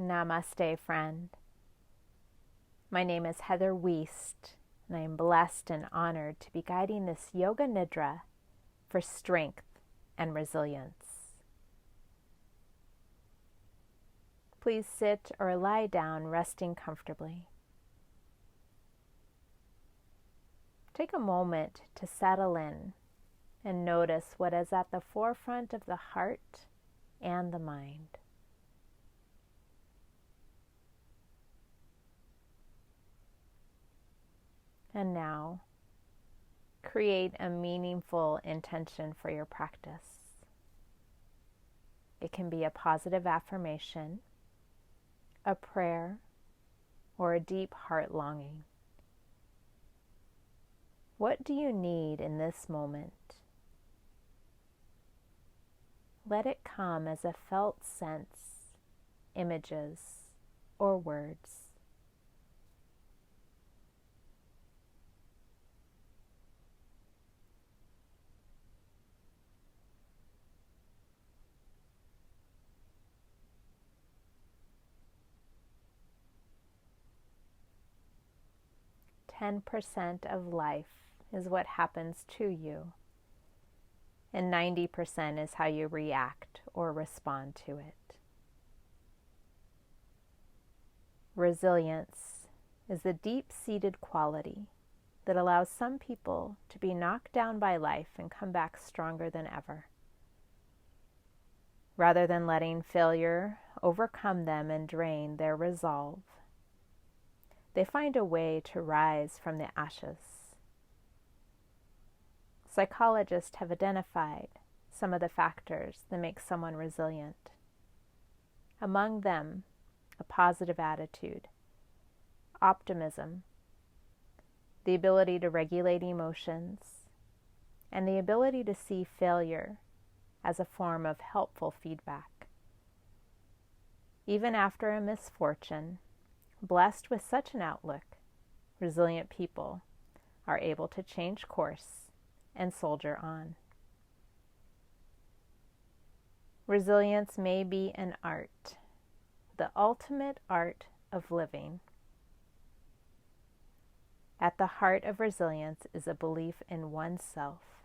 Namaste, friend. My name is Heather Wiest, and I am blessed and honored to be guiding this Yoga Nidra for strength and resilience. Please sit or lie down, resting comfortably. Take a moment to settle in and notice what is at the forefront of the heart and the mind. And now, create a meaningful intention for your practice. It can be a positive affirmation, a prayer, or a deep heart longing. What do you need in this moment? Let it come as a felt sense, images, or words. "10% of life is what happens to you, and 90% is how you react or respond to it." Resilience is the deep-seated quality that allows some people to be knocked down by life and come back stronger than ever. Rather than letting failure overcome them and drain their resolve, they find a way to rise from the ashes. Psychologists have identified some of the factors that make someone resilient. Among them, a positive attitude, optimism, the ability to regulate emotions, and the ability to see failure as a form of helpful feedback. Even after a misfortune, blessed with such an outlook, resilient people are able to change course and soldier on. Resilience may be an art, the ultimate art of living. At the heart of resilience is a belief in oneself,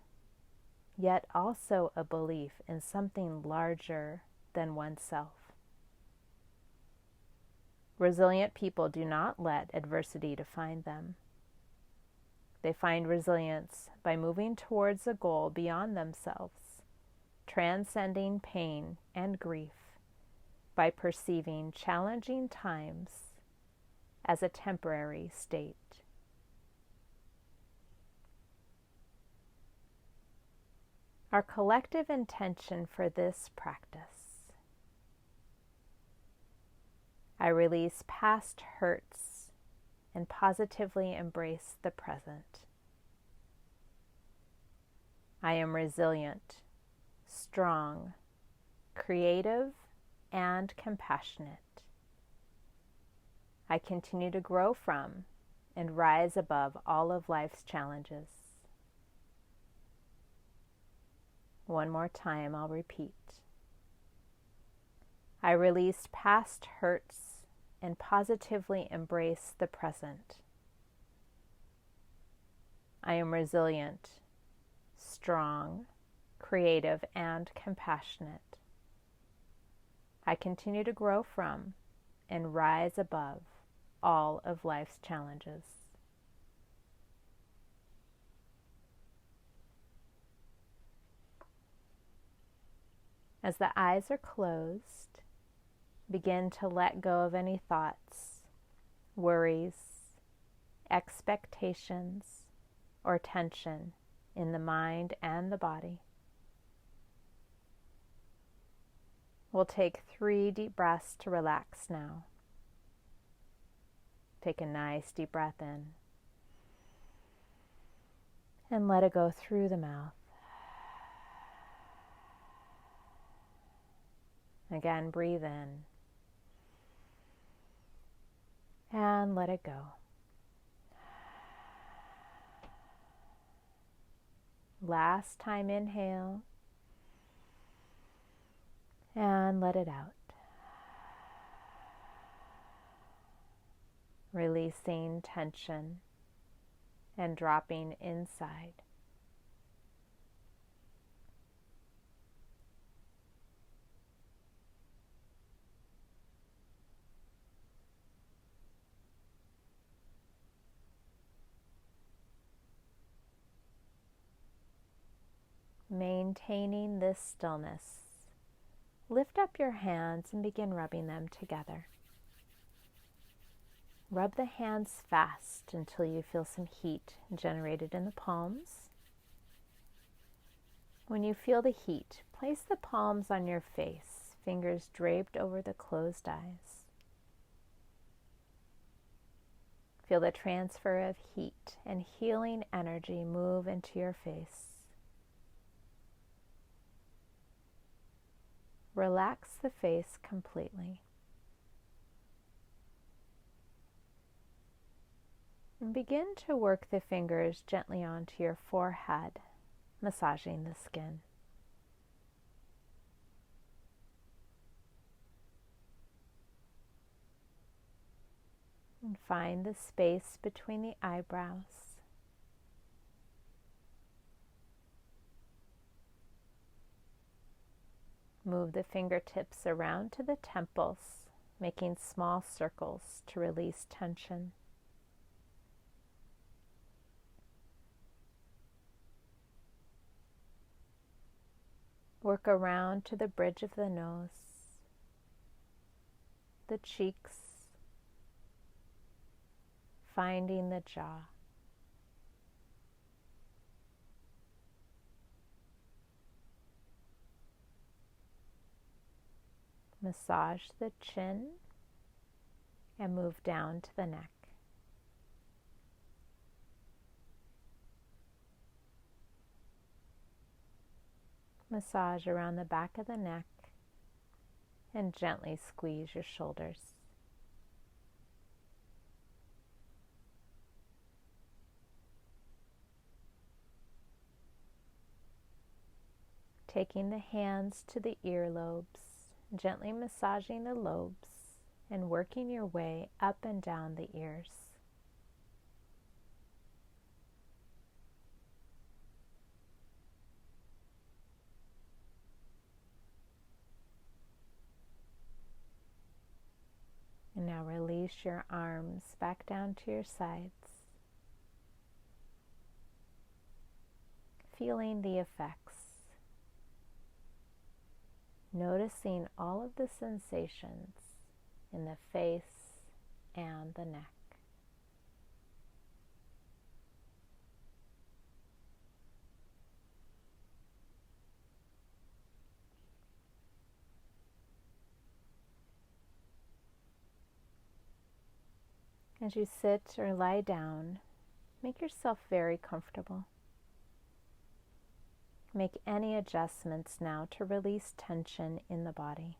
yet also a belief in something larger than oneself. Resilient people do not let adversity define them. They find resilience by moving towards a goal beyond themselves, transcending pain and grief by perceiving challenging times as a temporary state. Our collective intention for this practice: I release past hurts and positively embrace the present. I am resilient, strong, creative, and compassionate. I continue to grow from and rise above all of life's challenges. One more time, I'll repeat. I release past hurts and positively embrace the present. I am resilient, strong, creative, and compassionate. I continue to grow from and rise above all of life's challenges. As the eyes are closed, begin to let go of any thoughts, worries, expectations, or tension in the mind and the body. We'll take 3 deep breaths to relax now. Take a nice deep breath in and let it go through the mouth. Again, breathe in and let it go. Last time, inhale and let it out. releasing tension and dropping inside. Maintaining this stillness, lift up your hands and begin rubbing them together. Rub the hands fast until you feel some heat generated in the palms. When you feel the heat, place the palms on your face, fingers draped over the closed eyes. Feel the transfer of heat and healing energy move into your face. Relax the face completely. And begin to work the fingers gently onto your forehead, massaging the skin. And find the space between the eyebrows. Move the fingertips around to the temples, making small circles to release tension. Work around to the bridge of the nose, the cheeks, finding the jaw. Massage the chin and move down to the neck. Massage around the back of the neck and gently squeeze your shoulders. Taking the hands to the earlobes, gently massaging the lobes and working your way up and down the ears. And now release your arms back down to your sides, feeling the effects. Noticing all of the sensations in the face and the neck. As you sit or lie down, make yourself very comfortable. Make any adjustments now to release tension in the body.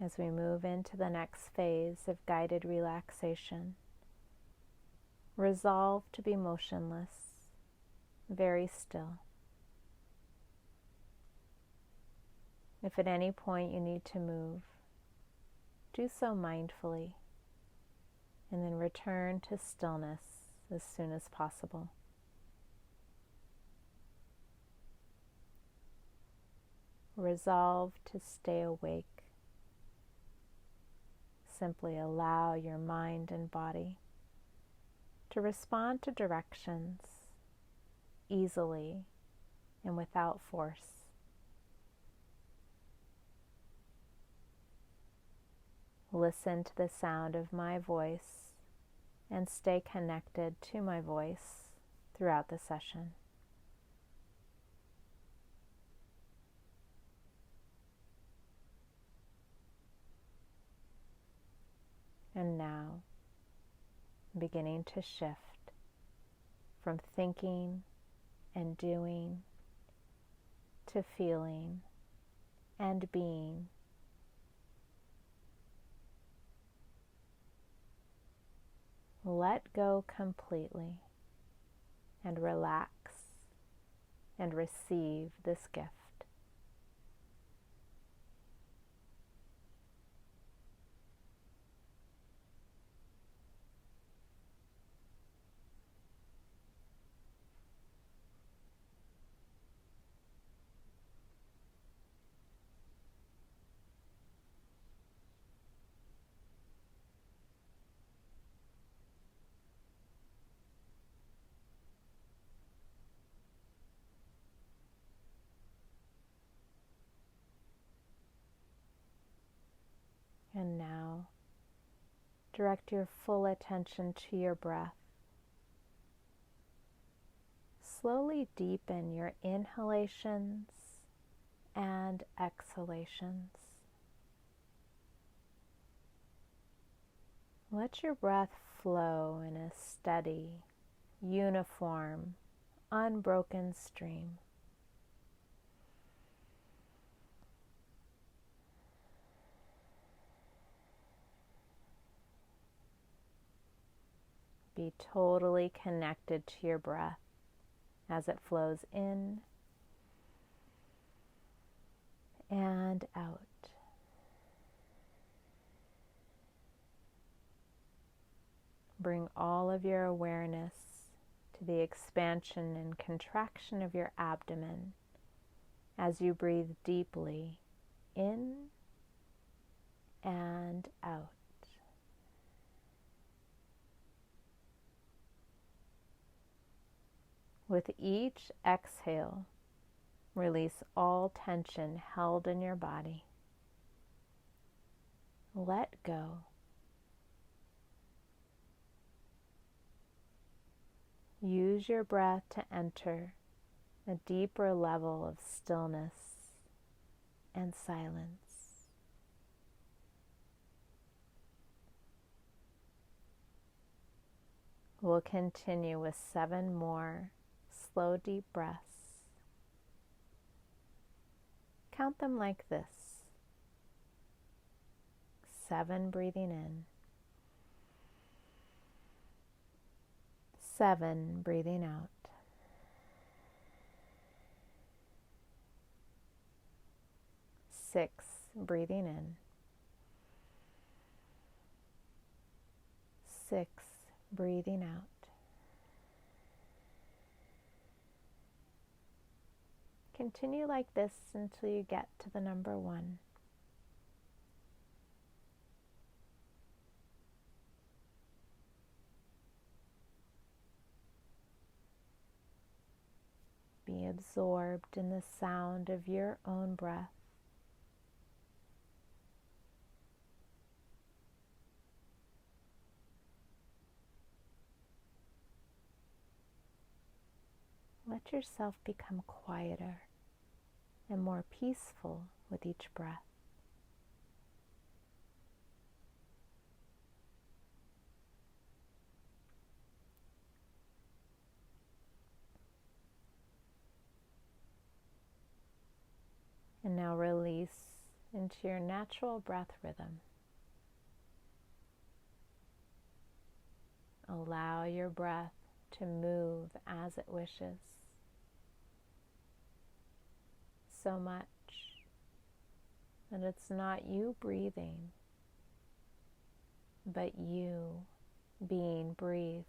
As we move into the next phase of guided relaxation, resolve to be motionless, very still. If at any point you need to move, do so mindfully, and then return to stillness as soon as possible. Resolve to stay awake. Simply allow your mind and body to respond to directions easily and without force. Listen to the sound of my voice and stay connected to my voice throughout the session. And now, beginning to shift from thinking and doing to feeling and being. Let go completely and relax and receive this gift. And now, direct your full attention to your breath. Slowly deepen your inhalations and exhalations. Let your breath flow in a steady, uniform, unbroken stream. Be totally connected to your breath as it flows in and out. Bring all of your awareness to the expansion and contraction of your abdomen as you breathe deeply in and out. With each exhale, release all tension held in your body. Let go. Use your breath to enter a deeper level of stillness and silence. We'll continue with 7 more slow, deep breaths. Count them like this. 7 breathing in. 7 breathing out. 6 breathing in. 6 breathing out. Continue like this until you get to the number 1. Be absorbed in the sound of your own breath. Let yourself become quieter and more peaceful with each breath. And now release into your natural breath rhythm. Allow your breath to move as it wishes. So much that it's not you breathing, but you being breathed.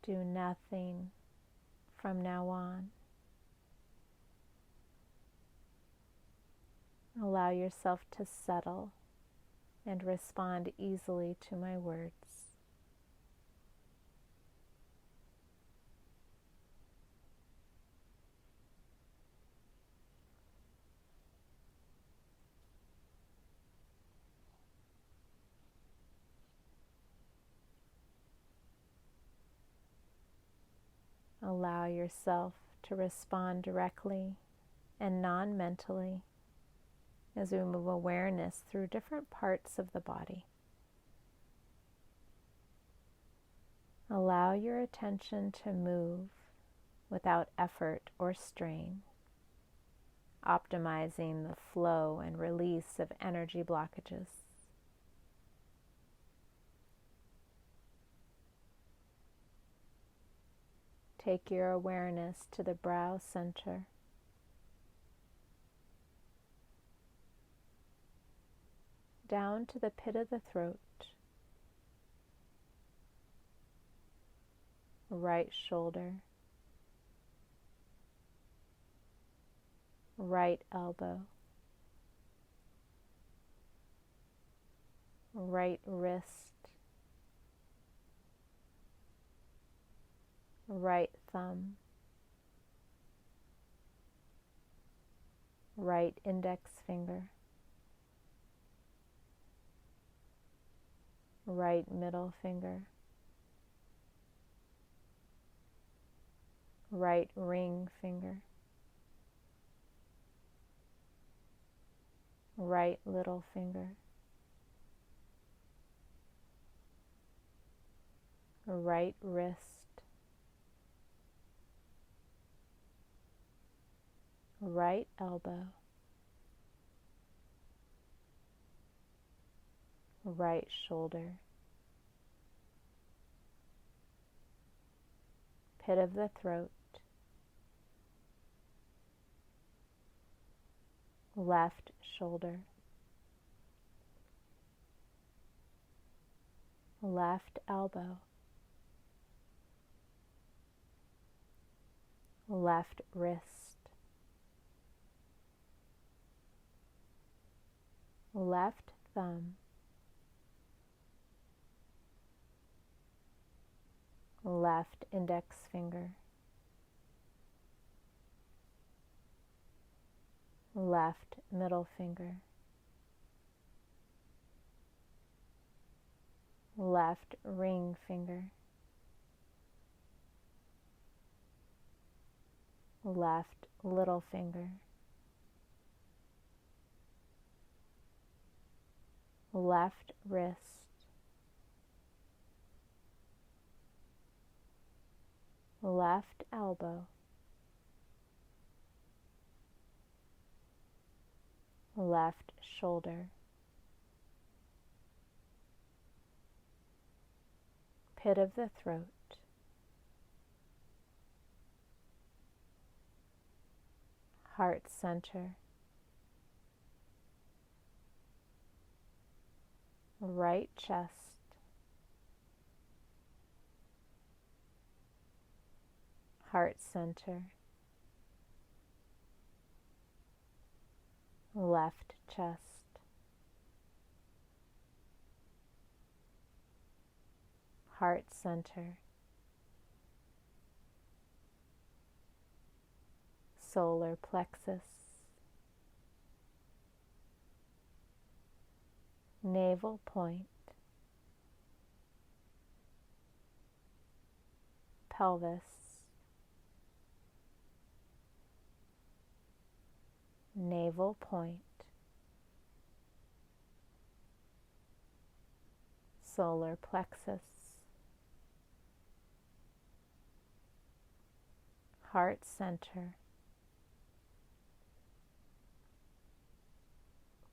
Do nothing from now on. Allow yourself to settle and respond easily to my words. Allow yourself to respond directly and non-mentally as we move awareness through different parts of the body. Allow your attention to move without effort or strain, optimizing the flow and release of energy blockages. Take your awareness to the brow center. Down to the pit of the throat, right shoulder, right elbow, right wrist, right thumb, right index finger, right middle finger, right ring finger, right little finger, right wrist, right elbow, right shoulder, pit of the throat, left shoulder, left elbow, left wrist, left thumb, left index finger, left middle finger, left ring finger, left little finger, left wrist, left elbow, left shoulder, pit of the throat, heart center, right chest, heart center, left chest, heart center, solar plexus, navel point, pelvis, navel point, solar plexus, heart center,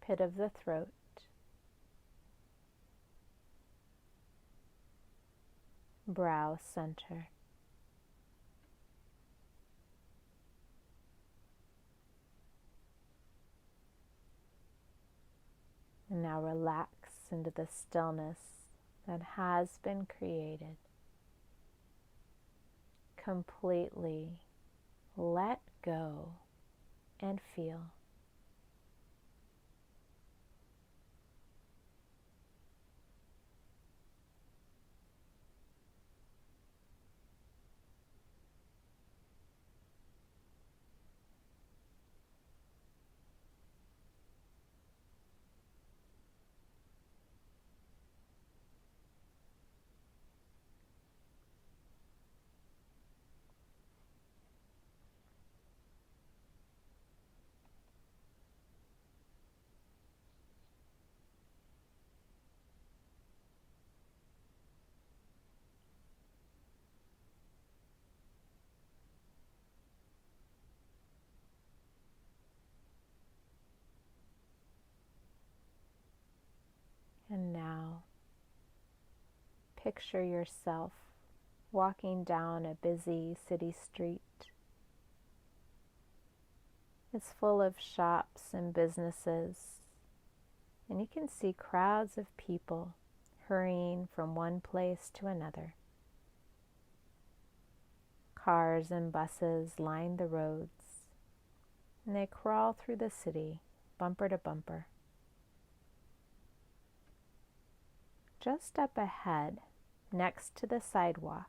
pit of the throat, brow center. And now relax into the stillness that has been created. Completely let go and feel. And now, picture yourself walking down a busy city street. It's full of shops and businesses, and you can see crowds of people hurrying from one place to another. Cars and buses line the roads, and they crawl through the city, bumper to bumper. Just up ahead, next to the sidewalk,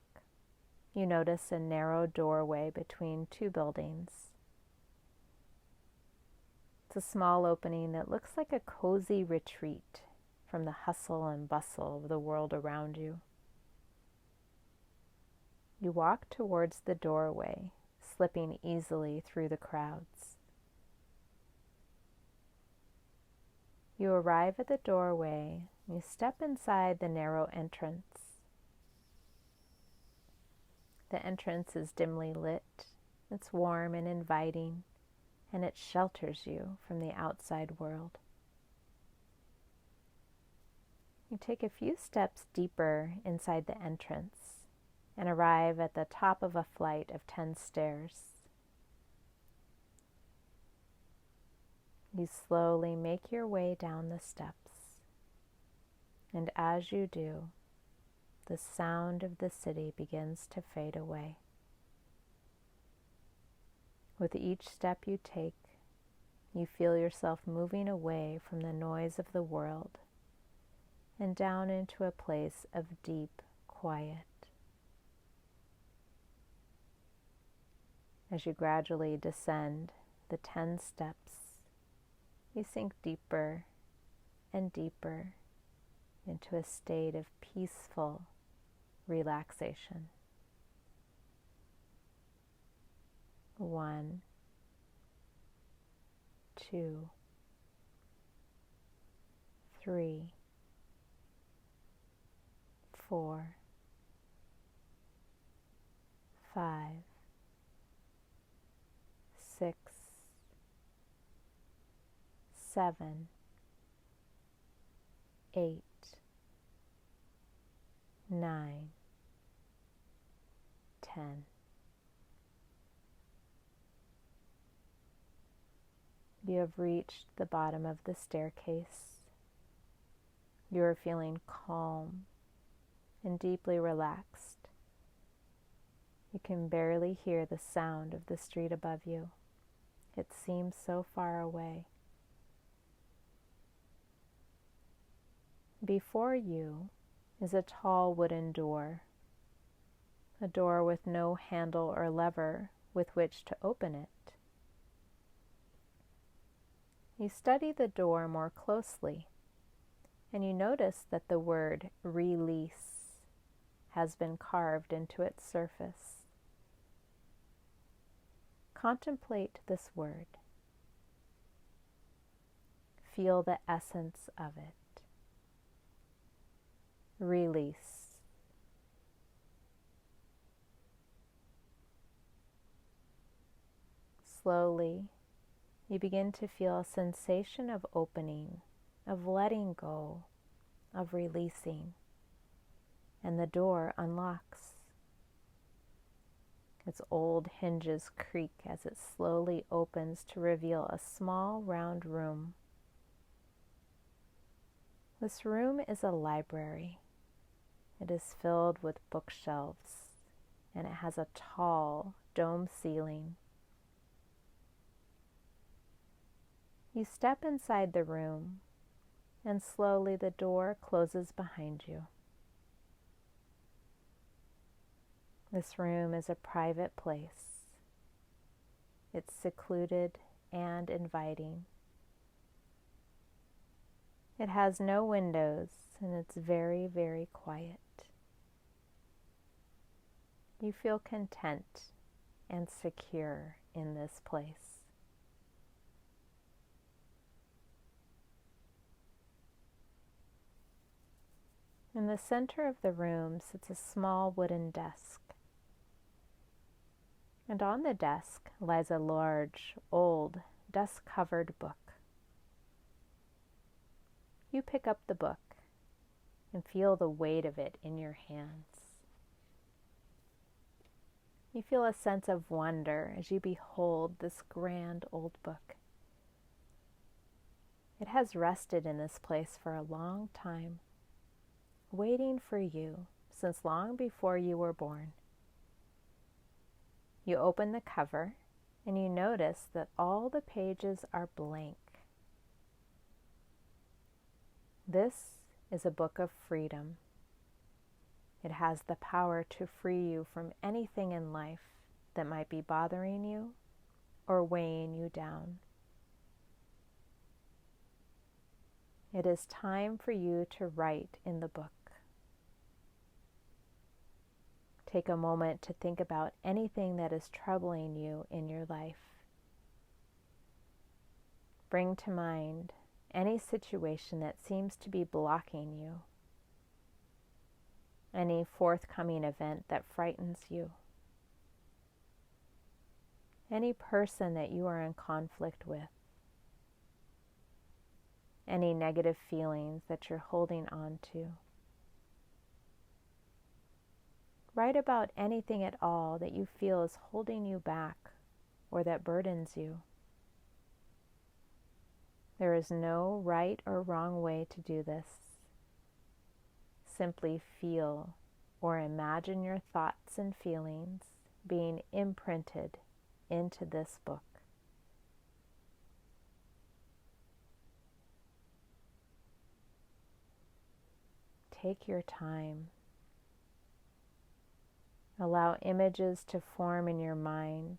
you notice a narrow doorway between two buildings. It's a small opening that looks like a cozy retreat from the hustle and bustle of the world around you. You walk towards the doorway, slipping easily through the crowds. You arrive at the doorway, and you step inside the narrow entrance. The entrance is dimly lit, it's warm and inviting, and it shelters you from the outside world. You take a few steps deeper inside the entrance and arrive at the top of a flight of 10 stairs. You slowly make your way down the steps, and as you do, the sound of the city begins to fade away. With each step you take, you feel yourself moving away from the noise of the world and down into a place of deep quiet. As you gradually descend the 10 steps, you sink deeper and deeper into a state of peaceful relaxation. 1, 2, 3, 4, 5, 6, 7, 8, 9, 10. You have reached the bottom of the staircase. You are feeling calm and deeply relaxed. You can barely hear the sound of the street above you. It seems so far away. Before you is a tall wooden door, a door with no handle or lever with which to open it. You study the door more closely, and you notice that the word release has been carved into its surface. Contemplate this word. Feel the essence of it. Release. Slowly, you begin to feel a sensation of opening, of letting go, of releasing, and the door unlocks. Its old hinges creak as it slowly opens to reveal a small round room. This room is a library. It is filled with bookshelves, and it has a tall dome ceiling. You step inside the room, and slowly the door closes behind you. This room is a private place. It's secluded and inviting. It has no windows, and it's very, very quiet. You feel content and secure in this place. In the center of the room sits a small wooden desk. And on the desk lies a large, old, dust-covered book. You pick up the book and feel the weight of it in your hands. You feel a sense of wonder as you behold this grand old book. It has rested in this place for a long time, waiting for you since long before you were born. You open the cover and you notice that all the pages are blank. This is a book of freedom. It has the power to free you from anything in life that might be bothering you or weighing you down. It is time for you to write in the book. Take a moment to think about anything that is troubling you in your life. Bring to mind any situation that seems to be blocking you, any forthcoming event that frightens you, any person that you are in conflict with, any negative feelings that you're holding on to. Write about anything at all that you feel is holding you back or that burdens you. There is no right or wrong way to do this. Simply feel or imagine your thoughts and feelings being imprinted into this book. Take your time. Allow images to form in your mind,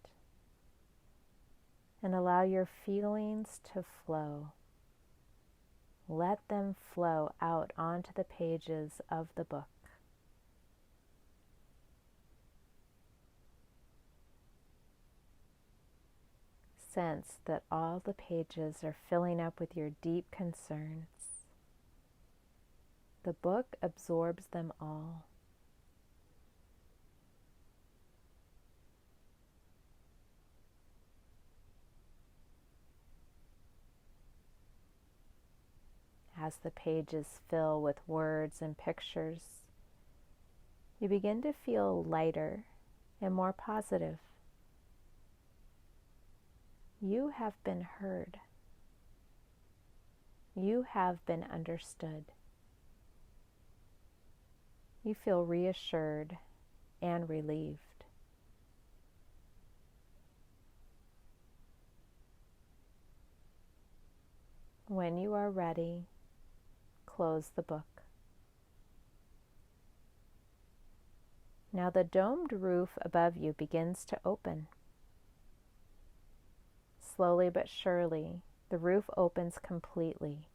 and allow your feelings to flow. Let them flow out onto the pages of the book. Sense that all the pages are filling up with your deep concerns. The book absorbs them all. As the pages fill with words and pictures, you begin to feel lighter and more positive. You have been heard. You have been understood. You feel reassured and relieved. When you are ready, close the book. Now the domed roof above you begins to open. Slowly but surely, the roof opens completely,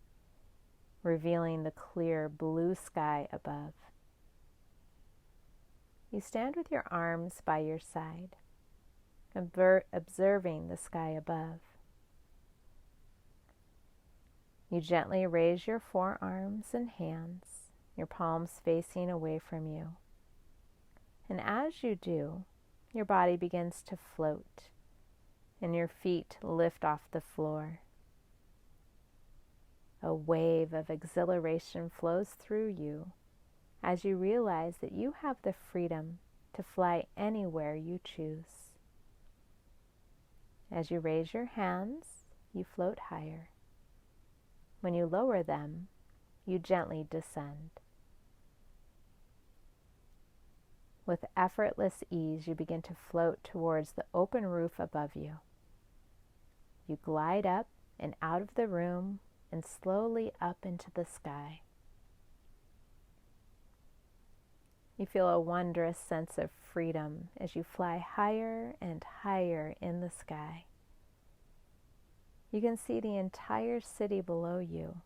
revealing the clear blue sky above. You stand with your arms by your side, observing the sky above. You gently raise your forearms and hands, your palms facing away from you. And as you do, your body begins to float, and your feet lift off the floor. A wave of exhilaration flows through you as you realize that you have the freedom to fly anywhere you choose. As you raise your hands, you float higher. When you lower them, you gently descend. With effortless ease, you begin to float towards the open roof above you. You glide up and out of the room and slowly up into the sky. You feel a wondrous sense of freedom as you fly higher and higher in the sky. You can see the entire city below you,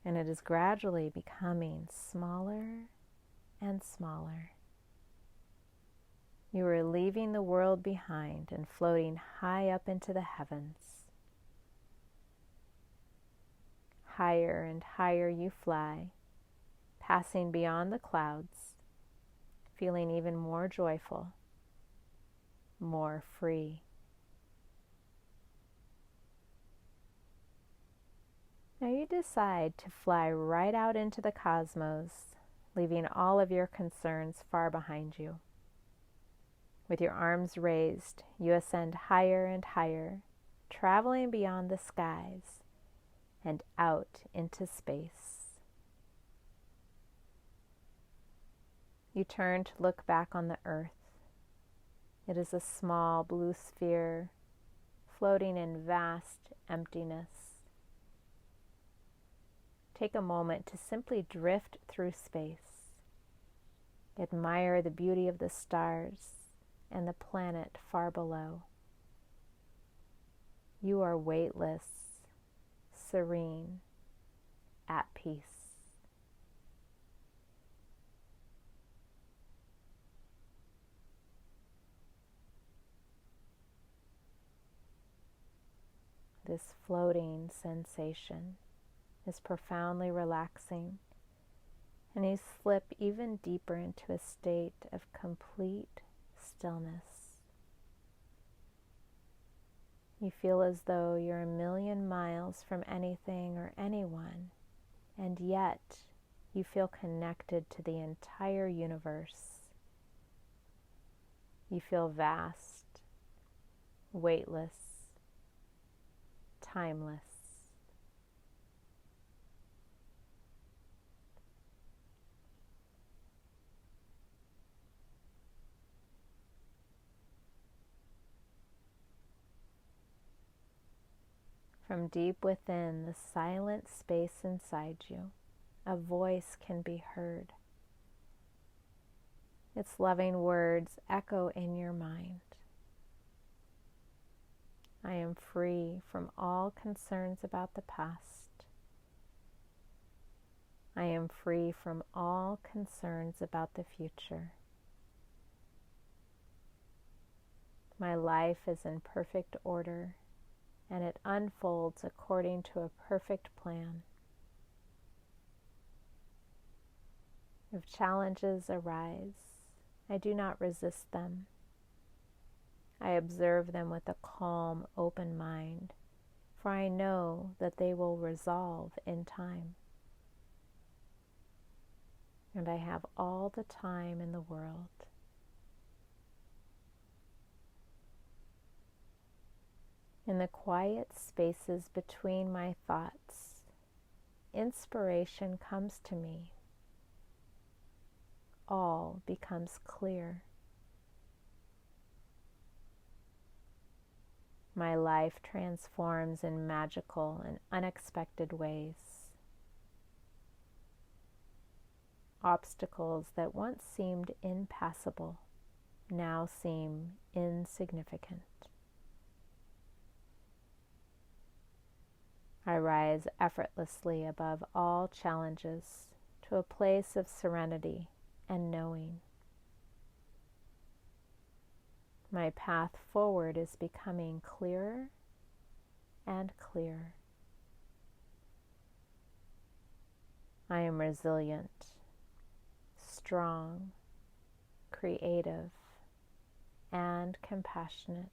and it is gradually becoming smaller and smaller. You are leaving the world behind and floating high up into the heavens. Higher and higher you fly, passing beyond the clouds, feeling even more joyful, more free. Now you decide to fly right out into the cosmos, leaving all of your concerns far behind you. With your arms raised, you ascend higher and higher, traveling beyond the skies and out into space. You turn to look back on the earth. It is a small blue sphere floating in vast emptiness. Take a moment to simply drift through space. Admire the beauty of the stars and the planet far below. You are weightless, serene, at peace. This floating sensation is profoundly relaxing, and you slip even deeper into a state of complete stillness. You feel as though you're a million miles from anything or anyone, and yet you feel connected to the entire universe. You feel vast, weightless, timeless. From deep within the silent space inside you, a voice can be heard. Its loving words echo in your mind. I am free from all concerns about the past. I am free from all concerns about the future. My life is in perfect order, and it unfolds according to a perfect plan. If challenges arise, I do not resist them. I observe them with a calm, open mind, for I know that they will resolve in time. And I have all the time in the world. In the quiet spaces between my thoughts, inspiration comes to me. All becomes clear. My life transforms in magical and unexpected ways. Obstacles that once seemed impassable now seem insignificant. I rise effortlessly above all challenges to a place of serenity and knowing. My path forward is becoming clearer and clearer. I am resilient, strong, creative, and compassionate.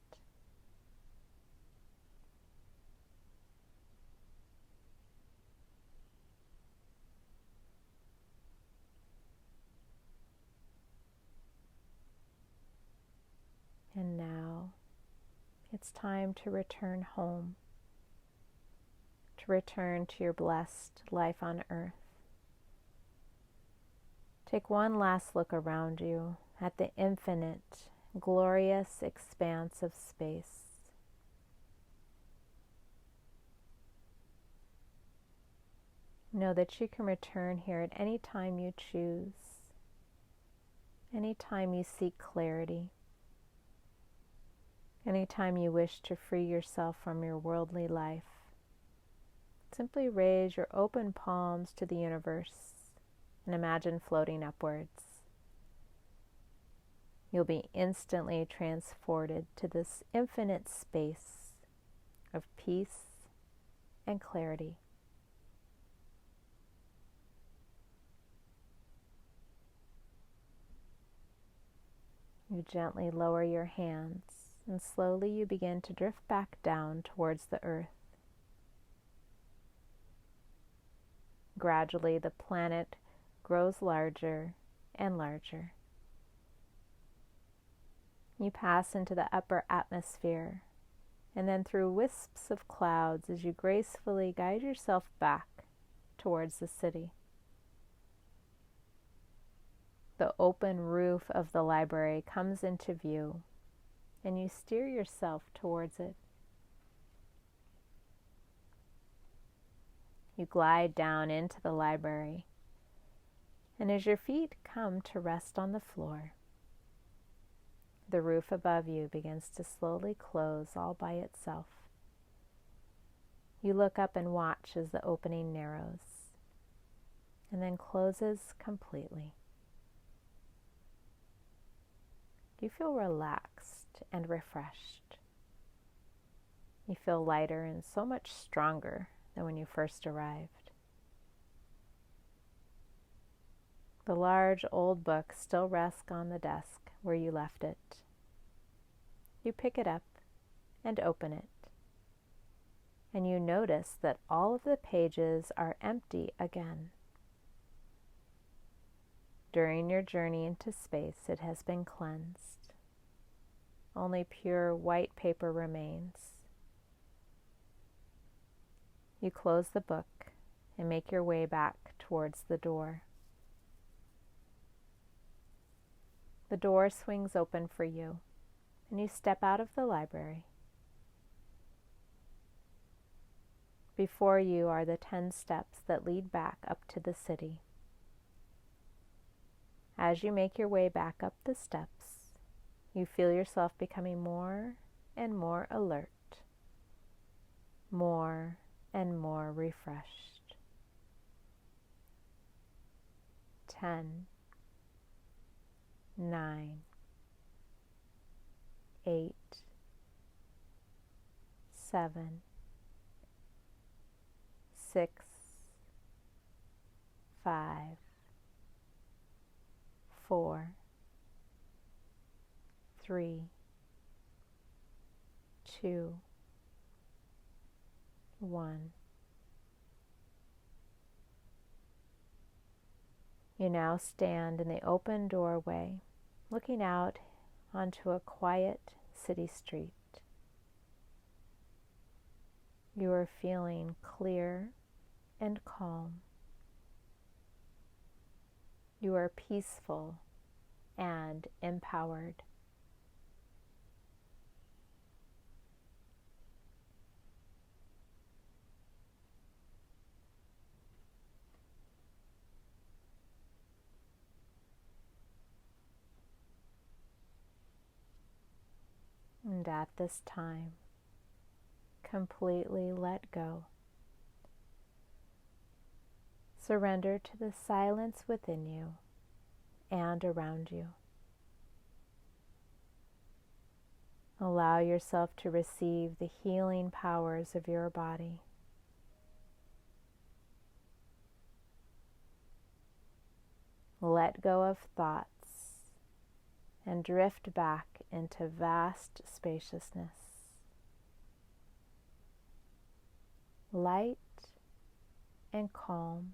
And now it's time to return home, to return to your blessed life on earth. Take one last look around you at the infinite, glorious expanse of space. Know that you can return here at any time you choose, any time you seek clarity. Anytime you wish to free yourself from your worldly life, simply raise your open palms to the universe and imagine floating upwards. You'll be instantly transported to this infinite space of peace and clarity. You gently lower your hands, and slowly you begin to drift back down towards the earth. Gradually, the planet grows larger and larger. You pass into the upper atmosphere, and then through wisps of clouds as you gracefully guide yourself back towards the city. The open roof of the library comes into view, and you steer yourself towards it. You glide down into the library, and as your feet come to rest on the floor, the roof above you begins to slowly close all by itself. You look up and watch as the opening narrows and then closes completely. You feel relaxed and refreshed. You feel lighter and so much stronger than when you first arrived. The large old book still rests on the desk where you left it. You pick it up and open it, and you notice that all of the pages are empty again. During your journey into space, it has been cleansed. Only pure white paper remains. You close the book and make your way back towards the door. The door swings open for you, and you step out of the library. Before you are the 10 steps that lead back up to the city. As you make your way back up the steps, you feel yourself becoming more and more alert, more and more refreshed. 10, 9, 8, 7, 6, 5, 4, 3, 2, 1. You now stand in the open doorway, looking out onto a quiet city street. You are feeling clear and calm. You are peaceful and empowered. And at this time, completely let go. Surrender to the silence within you and around you. Allow yourself to receive the healing powers of your body. Let go of thoughts and drift back into vast spaciousness. Light and calm.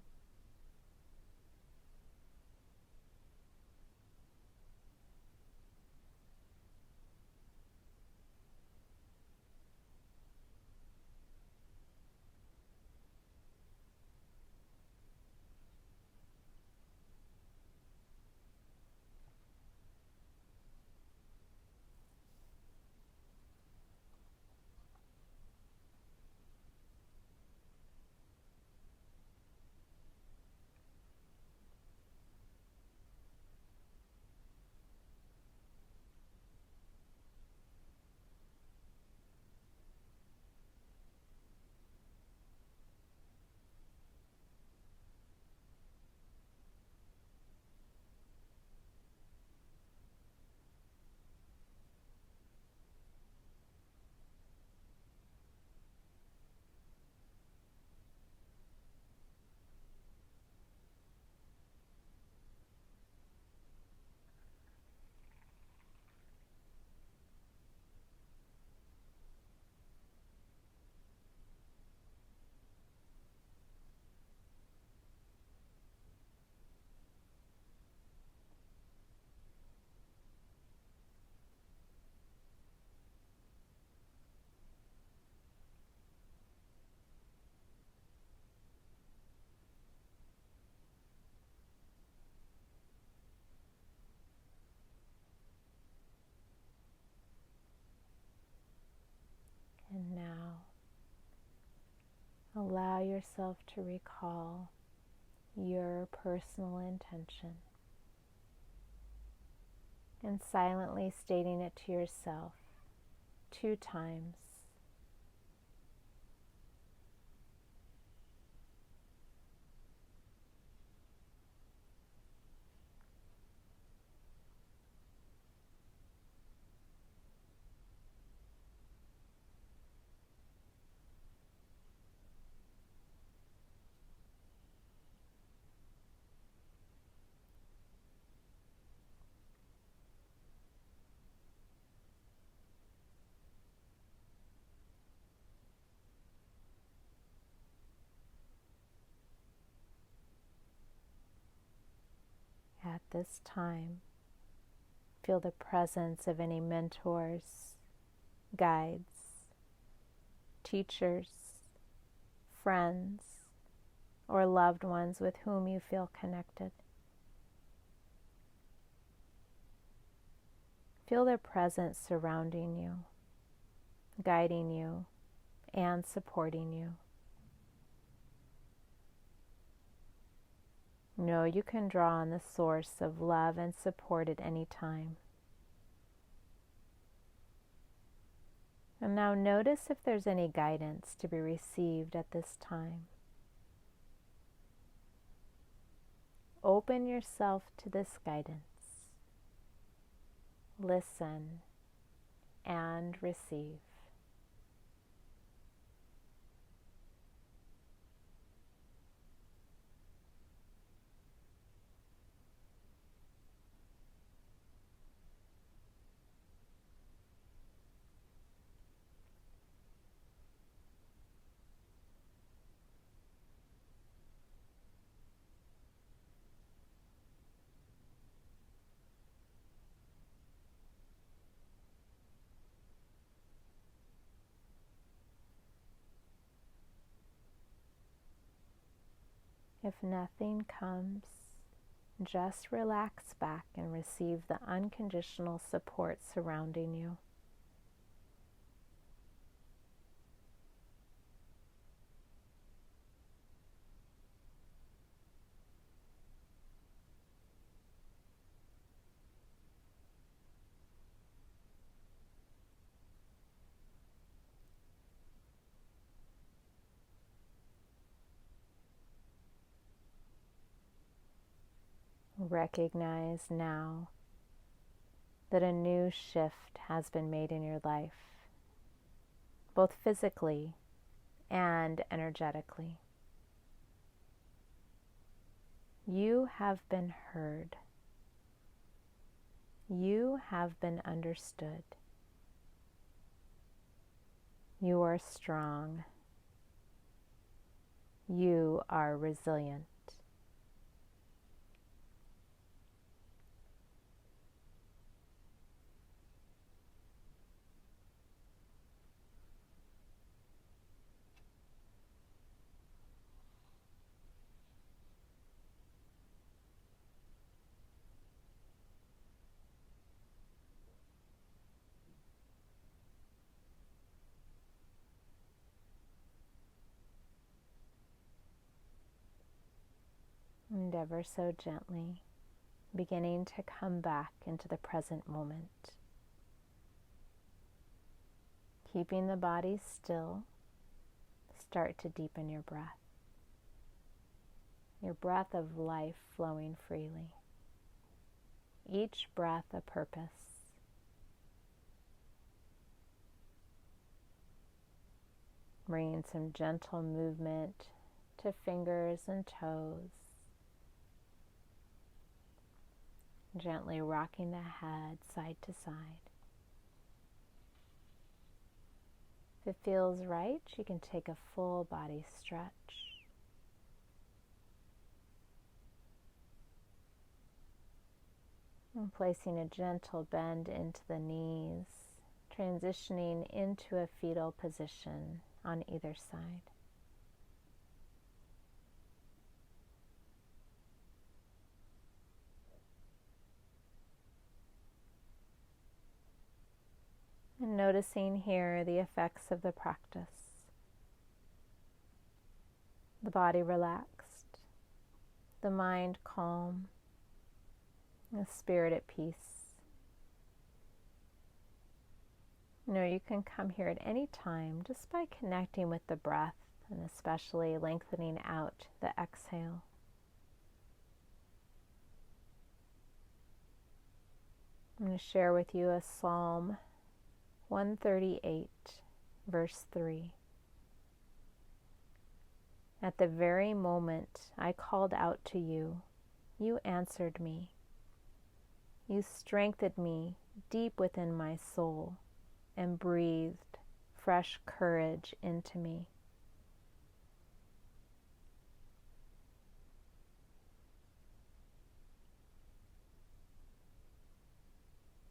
allow yourself to recall your personal intention and silently stating it to yourself 2 times. At this time, feel the presence of any mentors, guides, teachers, friends, or loved ones with whom you feel connected. Feel their presence surrounding you, guiding you, and supporting you. Know you can draw on the source of love and support at any time. And now notice if there's any guidance to be received at this time. Open yourself to this guidance. Listen and receive. If nothing comes, just relax back and receive the unconditional support surrounding you. Recognize now that a new shift has been made in your life, both physically and energetically. You have been heard. You have been understood. You are strong. You are resilient. And ever so gently, beginning to come back into the present moment. Keeping the body still, start to deepen your breath of life flowing freely. Each breath a purpose. Bringing some gentle movement to fingers and toes. Gently rocking the head side to side. If it feels right, you can take a full body stretch. And placing a gentle bend into the knees, transitioning into a fetal position on either side. And noticing here the effects of the practice. the body relaxed, the mind calm, the spirit at peace. You know, you can come here at any time just by connecting with the breath and especially lengthening out the exhale. I'm going to share with you a Psalm 138, verse 3. At the very moment I called out to you, you answered me. You strengthened me deep within my soul and breathed fresh courage into me.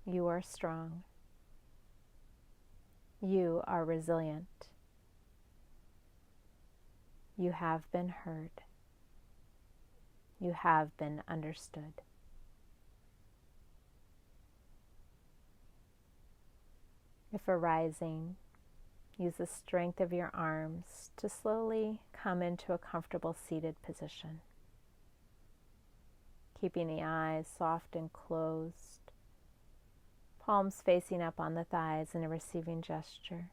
You are strong. You are resilient. You have been heard. You have been understood. If arising, use the strength of your arms to slowly come into a comfortable seated position. Keeping the eyes soft and closed, palms facing up on the thighs in a receiving gesture.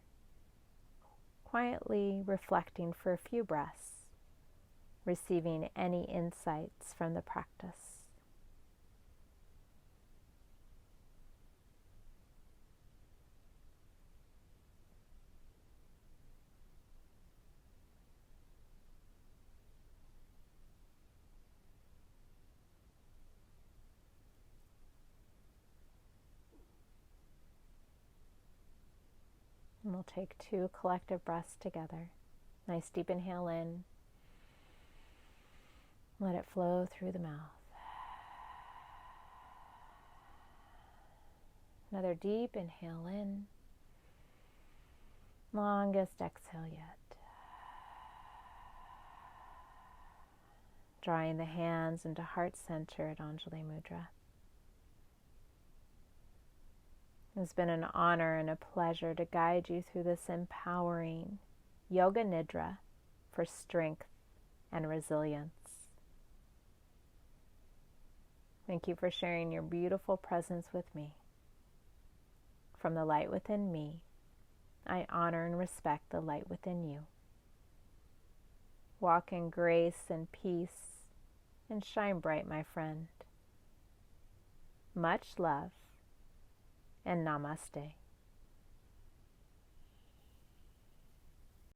Quietly reflecting for a few breaths, receiving any insights from the practice. And we'll take 2 collective breaths together. Nice deep inhale in. Let it flow through the mouth. Another deep inhale in. Longest exhale yet. Drawing the hands into heart center at Anjali Mudra. It's been an honor and a pleasure to guide you through this empowering Yoga Nidra for strength and resilience. Thank you for sharing your beautiful presence with me. From the light within me, I honor and respect the light within you. Walk in grace and peace and shine bright, my friend. Much love and namaste.